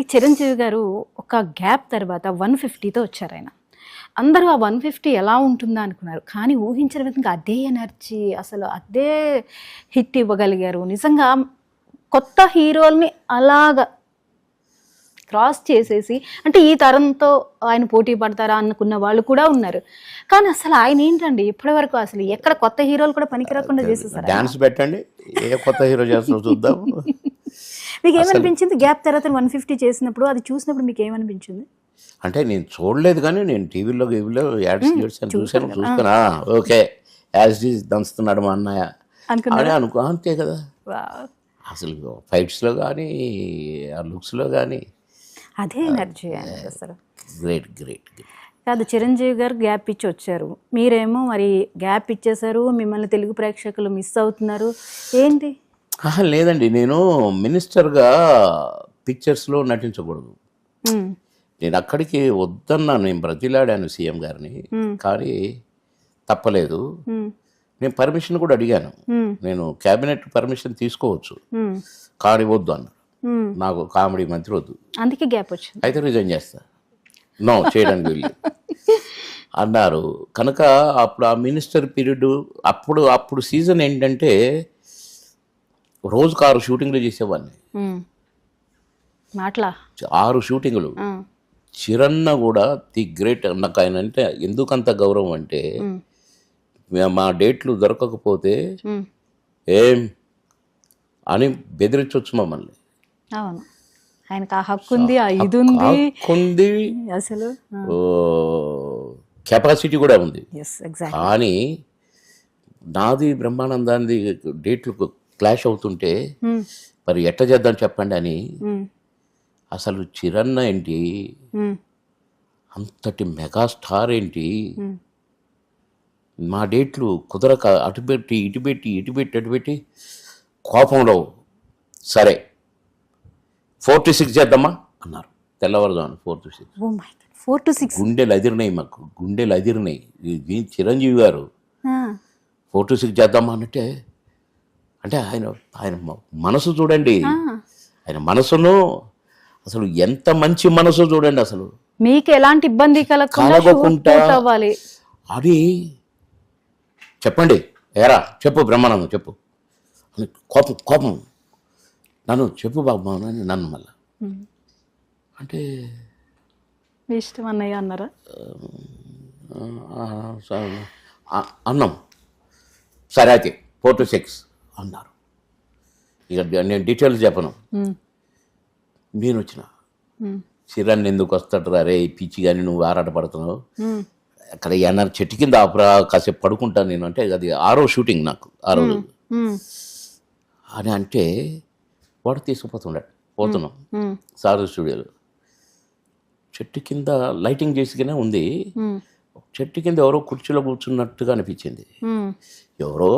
ఈ చిరంజీవి గారు ఒక గ్యాప్ తర్వాత 150తో వచ్చారు ఆయన. అందరూ ఆ 150 ఎలా ఉంటుందా అనుకున్నారు. కానీ ఊహించిన విధంగా అదే ఎనర్జీ, అసలు అదే హిట్ ఇవ్వగలిగారు. నిజంగా కొత్త హీరోల్ని అలాగా క్రాస్ చేసేసి, అంటే ఈ తరంతో ఆయన పోటీ పడతారా అనుకున్న వాళ్ళు కూడా ఉన్నారు. కానీ అసలు ఆయన ఏంటండి ఇప్పటి వరకు అసలు ఎక్కడ కొత్త హీరోలు కూడా పనికి రాకుండా చేసేసారు. డాన్స్ పెట్టండి, ఏ కొత్త హీరో చేస్తారో చూద్దాం. మీకు ఏమనిపించింది గ్యాప్ తర్వాత 150 చేసినప్పుడు? అది చూసినప్పుడు మీకు ఏమనిపించింది? అంటే నేను చూడలేదు, కానీ నేను టీవీలో యాడ్స్ చూసాను. ఓకే, యాజ్ ఈజ్ దంచుతున్నాడు మా అన్నయ్య అని అంతే కదా. అసలు ఫైట్స్లో కానీ ఆ లుక్స్లో కానీ అదే ఎనర్జీ అసలు. గ్రేట్. కాదు, చిరంజీవి గారు గ్యాప్ ఇచ్చి వచ్చారు, మీరేమో మరి గ్యాప్ ఇచ్చేసారు, మిమ్మల్ని తెలుగు ప్రేక్షకులు మిస్ అవుతున్నారు ఏంటి? లేదండి, నేను మినిస్టర్గా పిక్చర్స్లో నటించకూడదు. నేను అక్కడికి వద్దన్నాను, నేను బ్రతిలాడాను సీఎం గారిని, కానీ తప్పలేదు. నేను పర్మిషన్ కూడా అడిగాను, నేను క్యాబినెట్ పర్మిషన్ తీసుకోవచ్చు, కానీ వద్దు అన్నారు. నాకు కామెడీ మంత్రి వద్దు, అందుకే గ్యాప్ వచ్చింది. అయితే రిజైన్ చేస్తా, నో చేయడానికి వీళ్ళు అన్నారు. కనుక అప్పుడు ఆ మినిస్టర్ పీరియడ్ అప్పుడు సీజన్ ఏంటంటే రోజుకు 6 షూటింగ్లు చేసేవాడిని. మాట్లా 6 షూటింగ్లు. చిరన్న కూడా ది గ్రేట్. నాకు ఆయన అంటే ఎందుకంత గౌరవం అంటే, మా డేట్లు దొరకకపోతే ఏం అని బెదిరించవచ్చు మమ్మల్ని. అవును, ఆయనకు ఆ హక్కు ఉంది, ఆ ఇది ఉంది, అసలు కెపాసిటీ కూడా ఉంది. ఎగ్జాక్ట్లీ. కానీ నాది బ్రహ్మానందాన్ని డేట్లు క్లాష్ అవుతుంటే మరి ఎట్ట చేద్దాం చెప్పండి అని. అసలు చిరన్న ఏంటి, అంతటి మెగాస్టార్ ఏంటి, మా డేట్లు కుదరక అటుపెట్టి ఇటుపెట్టి కోపంలో సరే 4 to 6 చేద్దామా అన్నారు. తెల్లవారుదామని 4 to 6. 4 to 6 గుండెలు అదిరినాయి. చిరంజీవి గారు 4 to 6 చేద్దామా అంటే ఆయన మనసు చూడండి, ఆయన మనసును అసలు ఎంత మంచి మనసు చూడండి. అసలు మీకు ఎలాంటి ఇబ్బంది కలగకుండా అది చెప్పండి, ఏరా చెప్పు బ్రహ్మానందం చెప్పు, కోపం నన్ను చెప్పు బాబు అని నన్ను మళ్ళా అంటే ఇష్టం అన్నయ్య అన్నారా? అన్నాం. సరే అయితే 4 to 6 అన్నారు. ఇక నేను డీటెయిల్స్ చెప్పను. నేను వచ్చిన చిరాన్ని ఎందుకు వస్తాడు రే పిచ్చి కానీ నువ్వు ఆరాటపడుతున్నావు, అక్కడ ఏమన్నా చెట్టు కింద ఆపరా కాసేపు పడుకుంటాను నేను అంటే, అది 6వ షూటింగ్ నాకు ఆ రోజు అని అంటే, వాడు పోతున్నాం సార్ స్టూడియోలో. చెట్టు కింద లైటింగ్ చేసిగానే ఉంది, చెట్టు కింద ఎవరో కుర్చీలో కూర్చున్నట్టుగా అనిపించింది. ఎవరో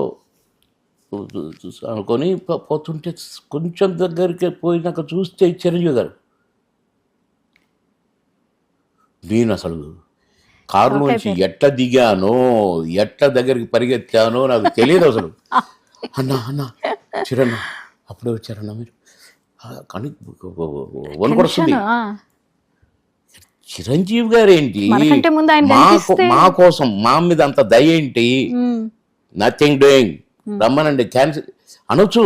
అనుకొని పోతుంటే కొంచెం దగ్గరికి పోయినాక చూస్తే చిరంజీవి గారు. నేను అసలు కారు నుంచి ఎట్లా దిగానో ఎట్లా దగ్గరికి పరిగెత్తానో నాకు తెలియదు అసలు. అన్నా చిరన్న అప్పుడే వచ్చారన్నా మీరు కానీ వణుకొస్తుంది. చిరంజీవి గారు ఏంటి మా కోసం, మా మీద అంత దయ ఏంటి, నథింగ్ డూయింగ్ రమ్మనండి క్యాన్సిల్ అనొచ్చు,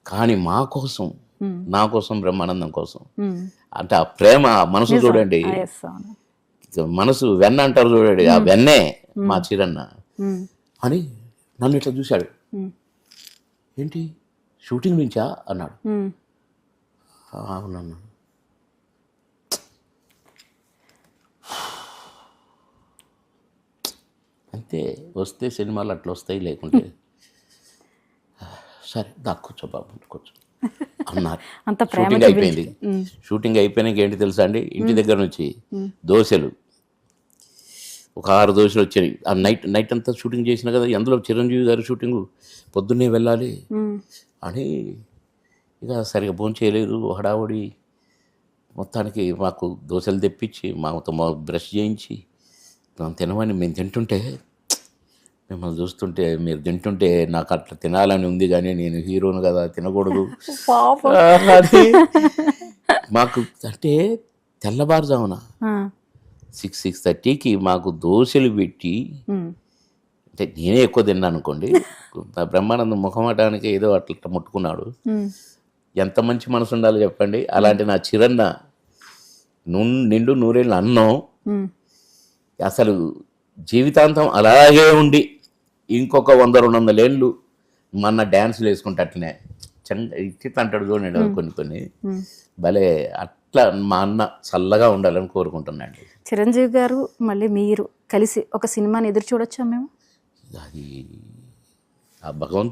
కానీ మా కోసం, నా కోసం, బ్రహ్మానందం కోసం అంటే ఆ ప్రేమ మనసు చూడండి. మనసు వెన్న అంటారు చూడండి, ఆ వెన్నే మా చిరన్న అని నన్ను ఇట్లా చూశాడు. ఏంటి షూటింగ్ నుంచా అన్నాడు. అవునన్నా. అంతే, వస్తే సినిమాలు అట్లా వస్తాయి, లేకుంటే సరే దా కూర్చో బాబు కూర్చో అన్నారు. షూటింగ్ అయిపోయినాక ఏంటి తెలుసా అండి, ఇంటి దగ్గర నుంచి దోశలు ఒక 6 దోశలు వచ్చాయి. ఆ నైట్ అంతా షూటింగ్ చేసిన కదా, అందులో చిరంజీవి గారి షూటింగ్ పొద్దున్నే వెళ్ళాలి అని ఇక సరిగా భోజనం చేయలేదు, హడావుడి. మొత్తానికి మాకు దోశలు తెప్పించి మాతో బ్రష్ చేయించి తినమని మేము తింటుంటే, మిమ్మల్ని చూస్తుంటే మీరు తింటుంటే నాకు అట్లా తినాలని ఉంది, కానీ నేను హీరోను కదా తినకూడదు. అది మాకు అంటే తెల్లవారుజామున 6:30కి మాకు దోశలు పెట్టి, అంటే నేనే ఎక్కువ తిన్నాను అనుకోండి, బ్రహ్మానందం ముఖమాటానికి ఏదో అట్లా ముట్టుకున్నాడు. ఎంత మంచి మనసు ఉండాలో చెప్పండి. అలాంటి నా చిరన్న నిండు నూరేళ్ళ అన్నం అసలు జీవితాంతం అలాగే ఉండి ఇంకొక 100-200 ఏళ్ళు మన డ్యాన్సులు వేసుకుంటే అట్లనే ఇట్లా అంటాడు చూడండి కొన్ని భలే. అట్లా మా అన్న చల్లగా ఉండాలని కోరుకుంటున్నాండి. చిరంజీవి గారు మళ్ళీ మీరు కలిసి ఒక సినిమాని ఎదురు చూడొచ్చా మేము? అది ఆ భగవంతుడు